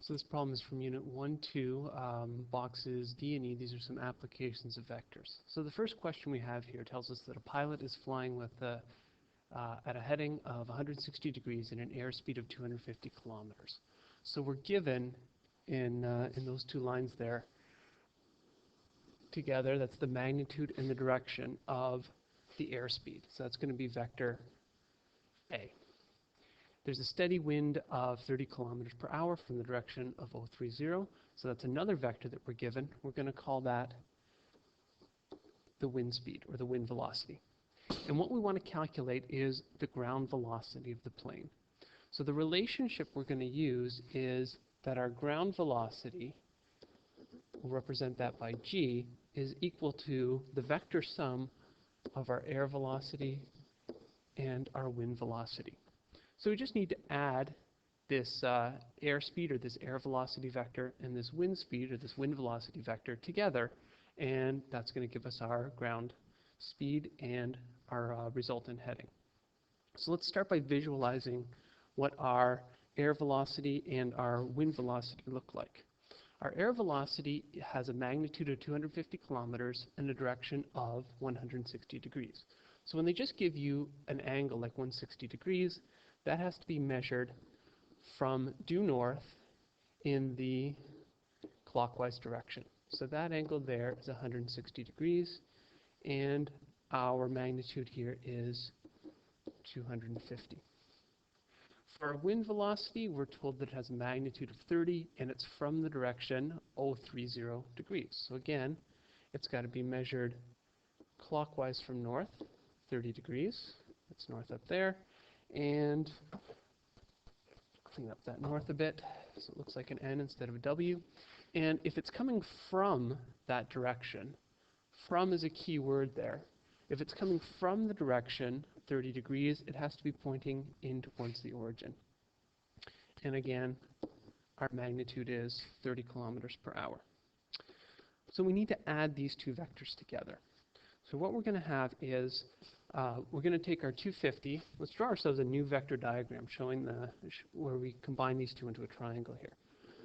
So this problem is from Unit 1, 2, boxes D and E. These are some applications of vectors. So the first question we have here tells us that a pilot is flying with at a heading of 160 degrees and an airspeed of 250 kilometers. So we're given in those two lines there together, that's the magnitude and the direction of the airspeed. So that's going to be vector A. There's a steady wind of 30 kilometers per hour from the direction of 030. So that's another vector that we're given. We're going to call that the wind speed or the wind velocity. And what we want to calculate is the ground velocity of the plane. So the relationship we're going to use is that our ground velocity, we'll represent that by g, is equal to the vector sum of our air velocity and our wind velocity. So we just need to add this airspeed or this air velocity vector and this wind speed or this wind velocity vector together, and that's going to give us our ground speed and our resultant heading. So let's start by visualizing what our air velocity and our wind velocity look like. Our air velocity has a magnitude of 250 kilometers and a direction of 160 degrees. So when they just give you an angle like 160 degrees, that has to be measured from due north in the clockwise direction. So that angle there is 160 degrees, and our magnitude here is 250. For our wind velocity, we're told that it has a magnitude of 30, and it's from the direction 030 degrees. So again, it's got to be measured clockwise from north, 30 degrees. That's north up there. And clean up that north a bit so it looks like an N instead of a W. And if it's coming from that direction, from is a key word there. If it's coming from the direction 30 degrees, it has to be pointing in towards the origin. And again, our magnitude is 30 kilometers per hour. So we need to add these two vectors together. So what we're going to have is we're going to take our 250. Let's draw ourselves a new vector diagram showing where we combine these two into a triangle here.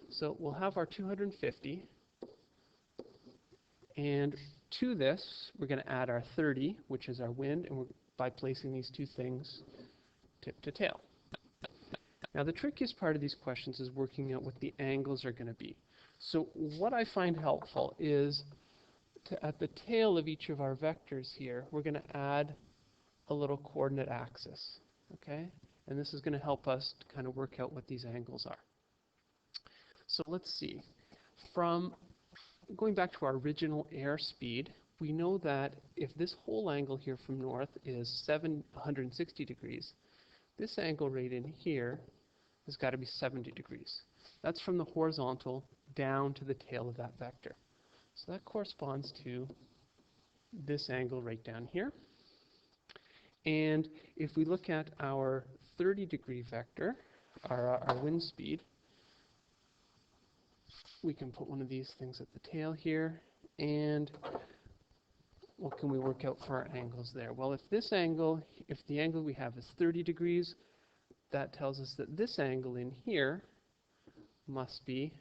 So we'll have our 250, and to this we're going to add our 30, which is our wind, and by placing these two things tip to tail. Now the trickiest part of these questions is working out what the angles are going to be. So what I find helpful is at the tail of each of our vectors here, we're going to add a little coordinate axis, okay? And this is going to help us to kind of work out what these angles are. So let's see. From going back to our original airspeed, we know that if this whole angle here from north is 160 degrees, this angle right in here has got to be 70 degrees. That's from the horizontal down to the tail of that vector. So that corresponds to this angle right down here. And if we look at our 30-degree vector, our wind speed, we can put one of these things at the tail here, and what can we work out for our angles there? Well, if the angle we have is 30 degrees, that tells us that this angle in here must be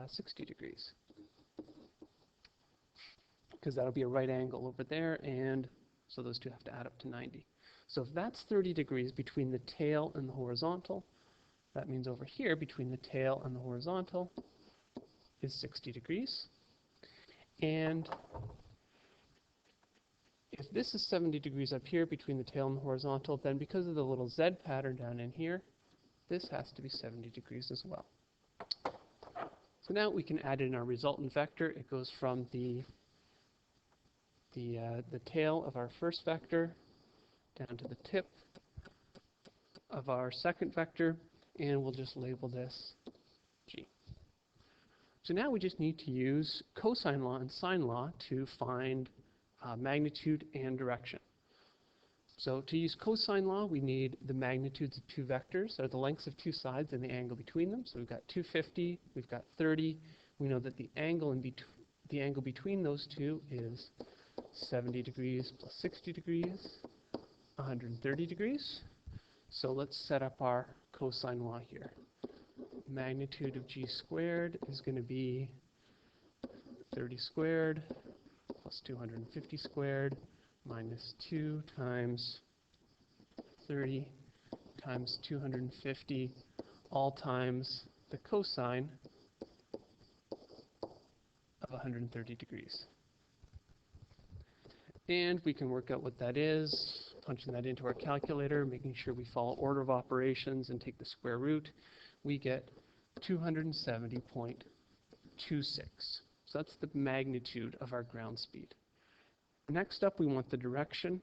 60 degrees. Because that'll be a right angle over there, and so those two have to add up to 90. So if that's 30 degrees between the tail and the horizontal, that means over here between the tail and the horizontal is 60 degrees. And if this is 70 degrees up here between the tail and the horizontal, then because of the little Z pattern down in here, this has to be 70 degrees as well. So now we can add in our resultant vector. It goes from the tail of our first vector down to the tip of our second vector, and we'll just label this G. So now we just need to use cosine law and sine law to find magnitude and direction. So to use cosine law, we need the magnitudes of two vectors, or the lengths of two sides and the angle between them. So we've got 250, we've got 30. We know that the angle between those two is 70 degrees plus 60 degrees, 130 degrees. So let's set up our cosine law here. magnitude of g squared is going to be 30 squared plus 250 squared minus 2 times 30 times 250 all times the cosine of 130 degrees. And we can work out what that is, punching that into our calculator, making sure we follow order of operations and take the square root. We get 270.26. So that's the magnitude of our ground speed. Next up, we want the direction.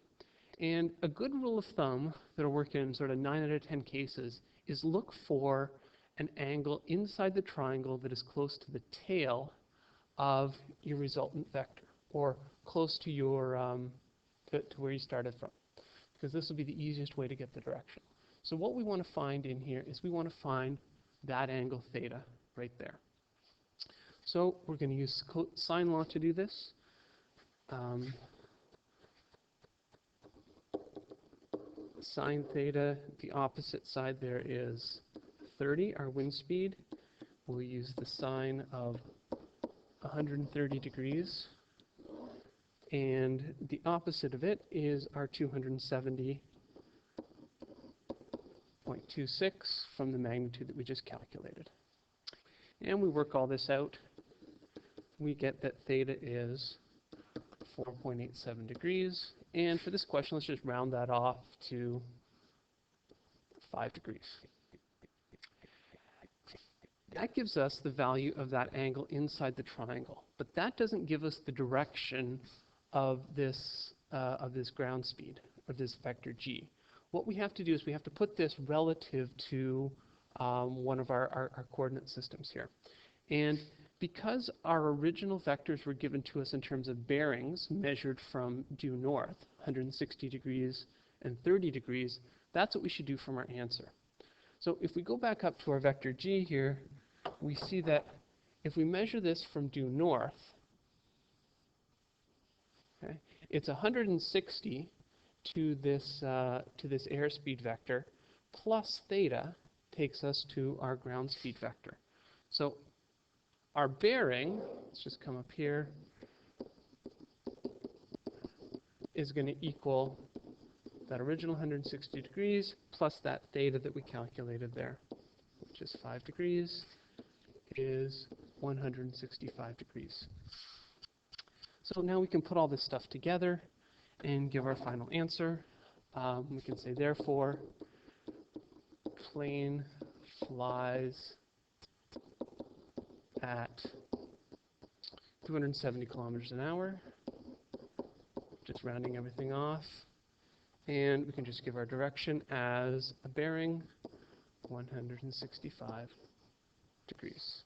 And a good rule of thumb that'll work in sort of 9 out of 10 cases is look for an angle inside the triangle that is close to the tail of your resultant vector, or close to your to where you started from, because this will be the easiest way to get the direction. So what we want to find in here is we want to find that angle theta right there. So we're going to use sine law to do this. Sine theta, the opposite side there is 30, our wind speed. We'll use the sine of 130 degrees. And the opposite of it is our 270.26 from the magnitude that we just calculated. And we work all this out. We get that theta is 4.87 degrees. And for this question, let's just round that off to 5 degrees. That gives us the value of that angle inside the triangle. But that doesn't give us the direction of this ground speed, of this vector g. What we have to do is we have to put this relative to one of our coordinate systems here. And because our original vectors were given to us in terms of bearings measured from due north, 160 degrees and 30 degrees, that's what we should do from our answer. So if we go back up to our vector g here, we see that if we measure this from due north, okay, it's 160 to this airspeed vector plus theta takes us to our ground speed vector. So our bearing, let's just come up here, is going to equal that original 160 degrees plus that theta that we calculated there, which is 5 degrees, is 165 degrees. So now we can put all this stuff together and give our final answer. We can say, therefore, plane flies at 270 kilometers an hour, just rounding everything off. And we can just give our direction as a bearing 165 degrees.